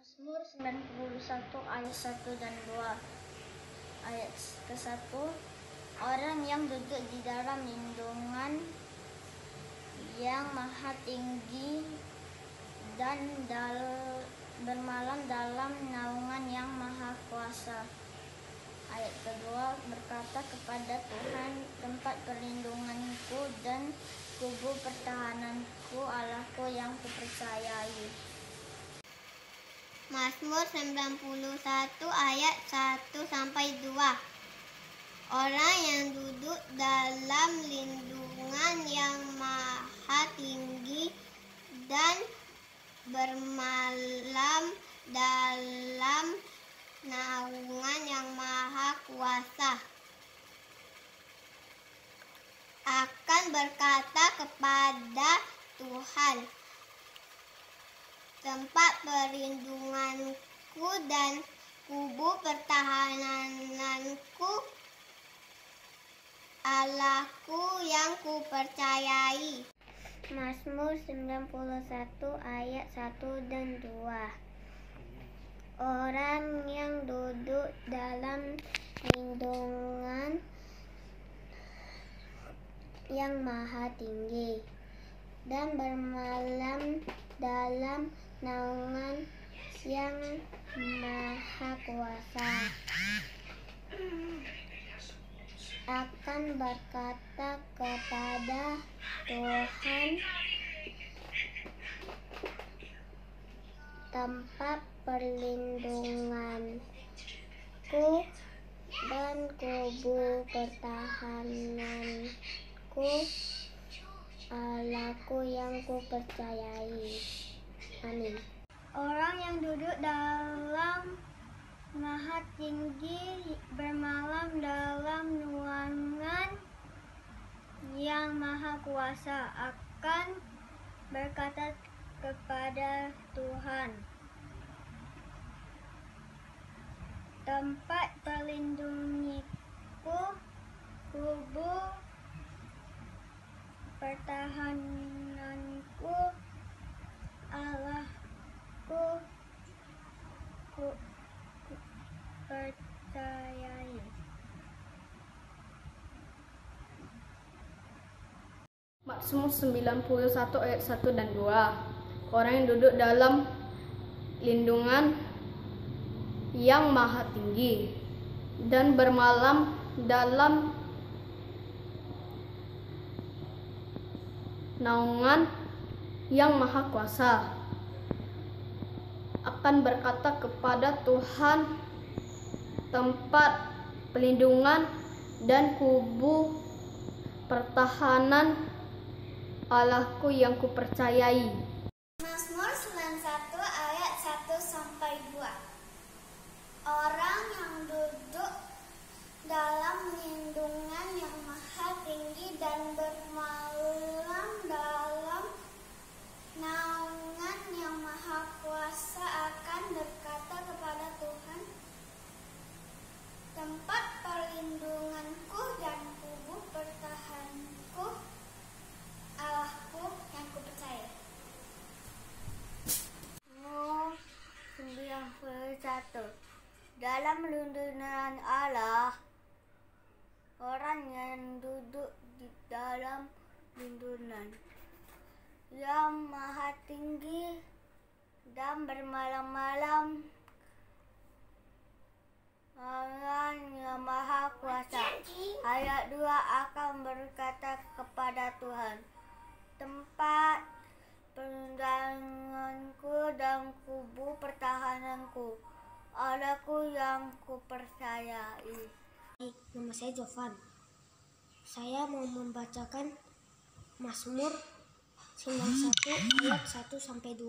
Mazmur 91 ayat 1 dan 2. Ayat ke-1, orang yang duduk di dalam lindungan yang maha tinggi dan bermalam dalam naungan yang maha kuasa. Ayat kedua berkata, kepada Tuhan tempat perlindunganku dan kubu pertahananku, Allahku yang kupercayai. Mazmur 91 ayat 1-2. Orang yang duduk dalam lindungan yang maha tinggi dan bermalam dalam naungan yang maha kuasa akan berkata kepada Tuhan, tempat perlindunganku dan kubu pertahananku, Allahku yang kupercayai. Mazmur 91 ayat 1 dan 2. Orang yang duduk dalam lindungan yang maha tinggi dan bermalam dalam naungan yang maha kuasa akan berkata kepada Tuhan, tempat perlindunganku dan kubu pertahananku, Allahku yang kupercayai. Amin. Orang yang duduk dalam maha tinggi bermalam dalam naungan yang maha kuasa akan berkata kepada Tuhan, tempat perlindunganku, kubu pertahananku, Allahku percayai. Mazmur 91 ayat 1 dan 2. Orang yang duduk dalam lindungan yang maha tinggi dan bermalam dalam naungan yang maha kuasa akan berkata kepada Tuhan, tempat perlindungan dan kubu pertahanan, Allahku yang kupercayai. Mazmur 91 ayat 1-2. Orang yang duduk dalam lindungan yang maha tinggi dan bermalam dalam naungan yang maha kuasa akan berkata kepada Tuhan, tempat perlindunganku dan kubu pertahananku, Allahku yang kupercayai. Mazmur 91. Dalam lindungan Allah, orang yang duduk di dalam lindungan yang maha tinggi dan bermalam-malam yang maha kuasa. Ayat 2 akan berkata kepada Tuhan, tempat perlindunganku dan kubu pertahananku, Allahku yang kupercayai. Nama saya Jovan. Saya mau membacakan Mazmur 91 ayat 1-2.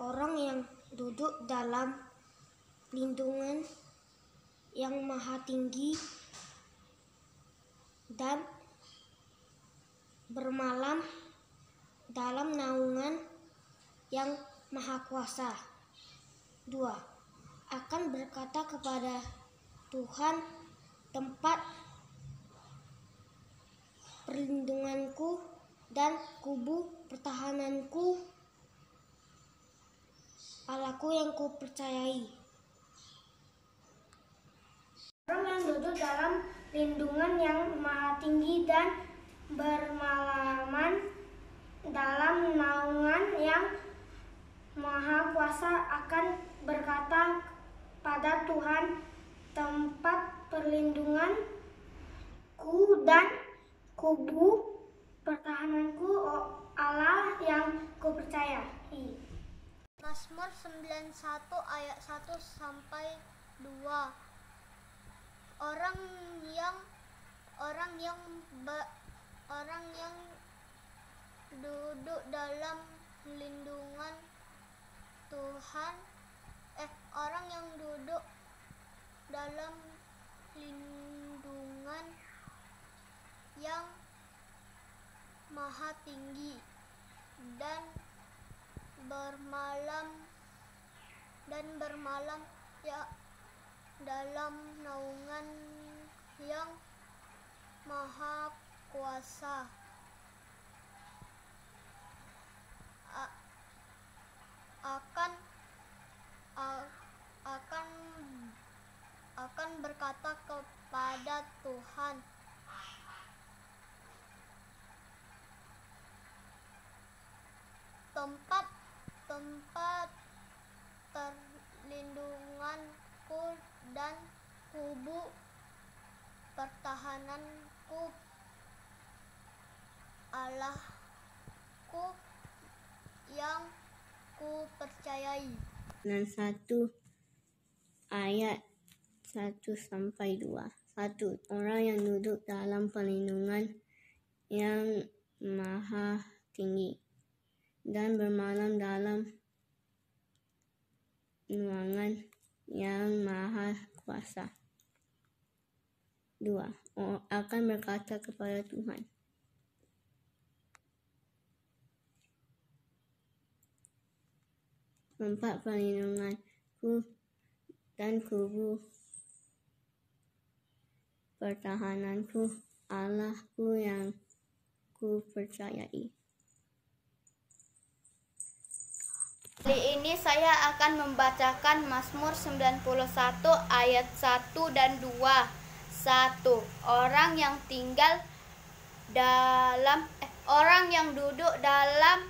Orang yang duduk dalam lindungan yang maha tinggi dan bermalam dalam naungan yang maha kuasa. 2. Akan berkata kepada Tuhan, tempat perlindunganku dan kubu pertahananku, Allahku yang kupercayai. Orang yang duduk dalam lindungan yang maha tinggi dan bermalaman dalam naungan yang maha kuasa akan berkata pada Tuhan, tempat perlindunganku dan kubu pertahananku, Allah yang kupercayai. Mazmur 91 ayat 1 sampai 2. Orang yang duduk dalam lindungan Tuhan, orang yang duduk dalam lindungan yang maha tinggi dan bermalam ya dalam naungan yang maha kuasa akan berkata kepada Tuhan, tempat perlindunganku dan kubu pertahananku, Allahku yang kupercayai. Dan 1 ayat 1 sampai 2. 1. Orang yang duduk dalam perlindungan yang maha tinggi dan bermalam dalam naungan yang maha kuasa. 2. Akan berkata kepada Tuhan, tempat perlindunganku dan kubu pertahananku, Allahku yang kupercayai. Kali ini saya akan membacakan Mazmur 91 ayat 1 dan 2. 1. Orang yang duduk dalam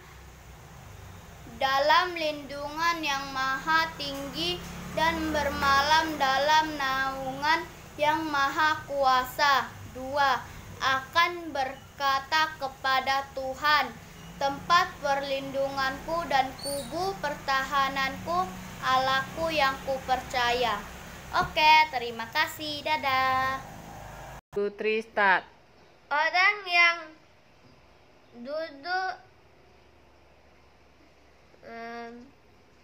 lindungan yang maha tinggi dan bermalam dalam naungan yang maha kuasa. 2. Akan berkata kepada Tuhan, tempat perlindunganku dan kubu pertahananku, Allahku yang kupercaya. Oke, terima kasih. Dadah. 2, 3, start. Orang yang duduk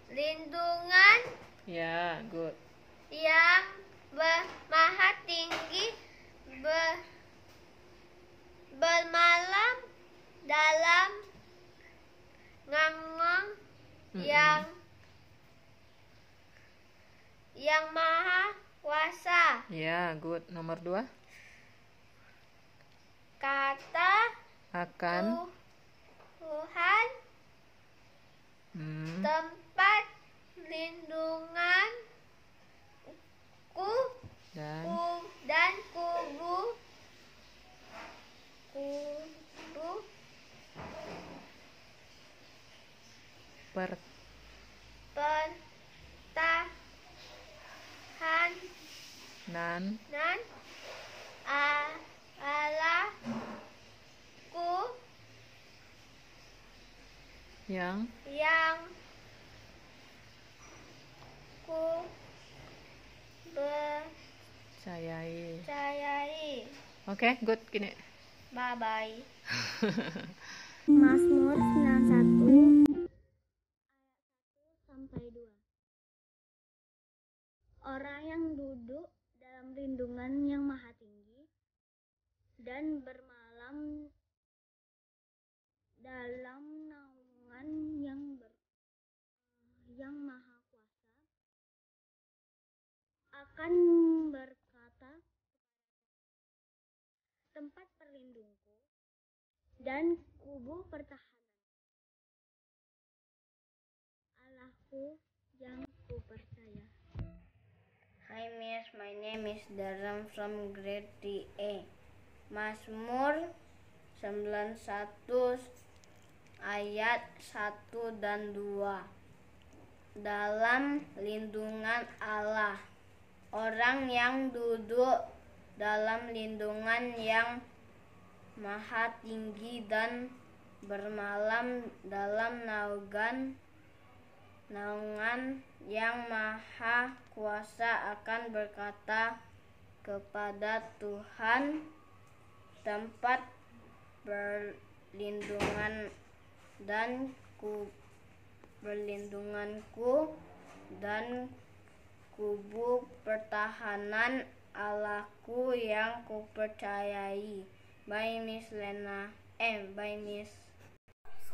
lindungan Ya, good. yang maha tinggi bermalam dalam naungan yang maha kuasa. Ya, good. Nomor 2. Kata Akan. Tuhan, Hmm. tempat lindunganku Dan. kubu pertahanan Nan. Allahku Yang. ku Percayai. Oke, good. Gini. Bye bye. Mazmur 91 sampai 2. Orang yang duduk dalam lindungan yang maha tinggi dan bermalam dalam naungan yang maha kuasa akan berkata, tempat perlindungku dan kubu pertahanan, Allahku yang kupercaya. Hi Miss, my name is Daram from grade 3A. Mazmur 91 ayat 1 dan 2. Dalam lindungan Allah, orang yang duduk dalam lindungan yang Maha Tinggi dan bermalam dalam naungan yang Maha Kuasa akan berkata kepada Tuhan, tempat berlindunganku dan kubu pertahanan Allahku yang kupercayai. By Miss Lena by Miss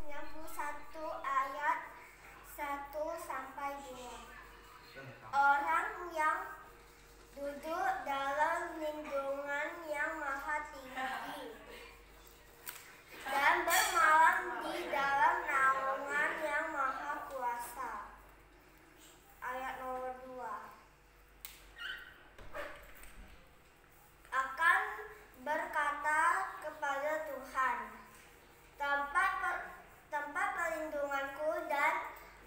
91 ayat 1 sampai 2. Orang yang duduk dalam lindungan yang Maha Tinggi dan bermalam di dalam naungan yang Maha Kuasa. Ayat nomor 2. Akan berkata kepada Tuhan, tempat perlindunganku dan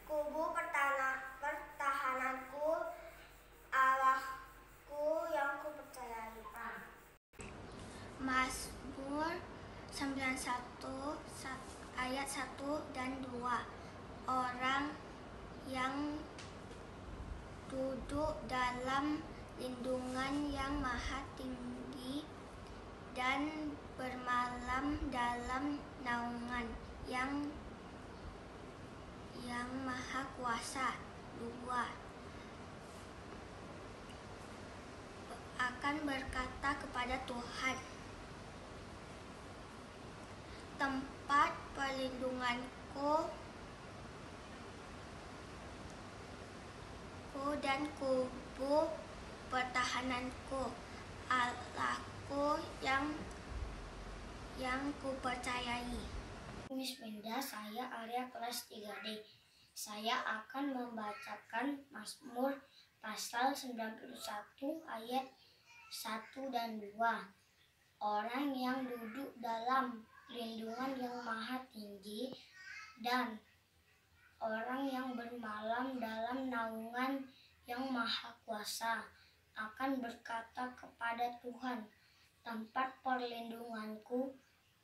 kubu pertahananku, Allahku yang kupercayai. Mazmur 91 ayat 1 dan 2. Orang yang duduk dalam lindungan yang Maha Tinggi dan bermalam dalam naungan yang Maha Kuasa. 2. Akan berkata kepada Tuhan, tempat perlindunganku dan kubu pertahananku, Allahku yang kupercayai. Miss Winda, saya Arya kelas 3D. Saya akan membacakan Mazmur pasal 91 ayat 1 dan 2. Orang yang duduk dalam lindungan yang Maha Tinggi dan orang yang bermalam dalam naungan yang Maha Kuasa akan berkata kepada Tuhan, tempat perlindunganku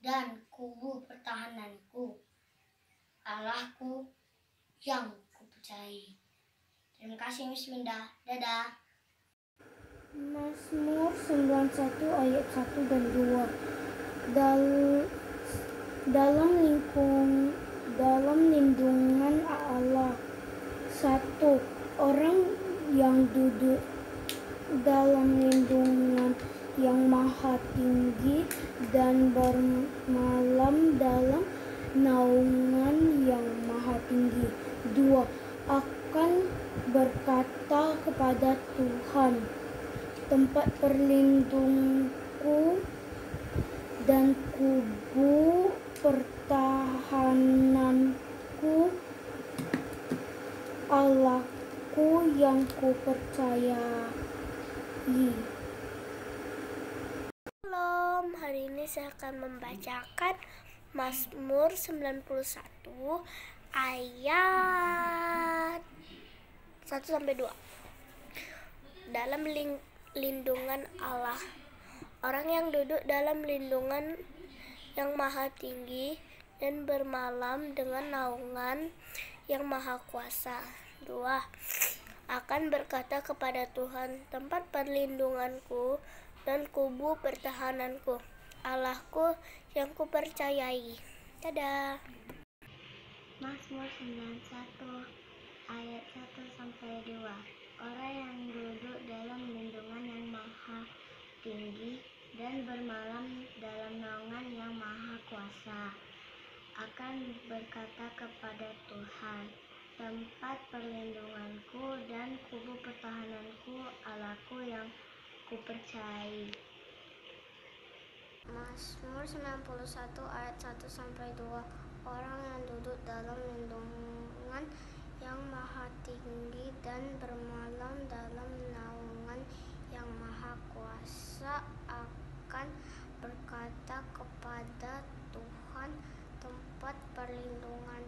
dan kubu pertahananku, Allahku yang kupercayai. Terima kasih Miss Winda. Dadah. Mazmur 91 ayat 1 dan 2. Dalam lindungan Allah. 1. Orang yang duduk dalam lindungan yang Maha Tinggi dan bermalam dalam naungan yang Maha Tinggi. 2. Akan berkata kepada Tuhan, tempat perlindunganku dan kubu pertahananku, Allahku yang kupercayai. Shalom, hari ini saya akan membacakan Mazmur 91 ayat 1-2. Dalam lindungan Allah. Orang yang duduk dalam lindungan yang Maha Tinggi dan bermalam dengan naungan yang Maha Kuasa. 2. Akan berkata kepada Tuhan, tempat perlindunganku dan kubu pertahananku, Allahku yang kupercayai. Dadah. Mazmur 91 ayat 1-2. Orang yang duduk dalam lindungan yang Maha Tinggi dan bermalam dalam naungan yang Maha Kuasa akan berkata kepada Tuhan, tempat perlindunganku dan kubu pertahananku, Allahku yang kupercayai. Mazmur 91 ayat 1-2. Orang yang duduk dalam lindungan yang Maha Tinggi berpuasa akan berkata kepada Tuhan tempat perlindungan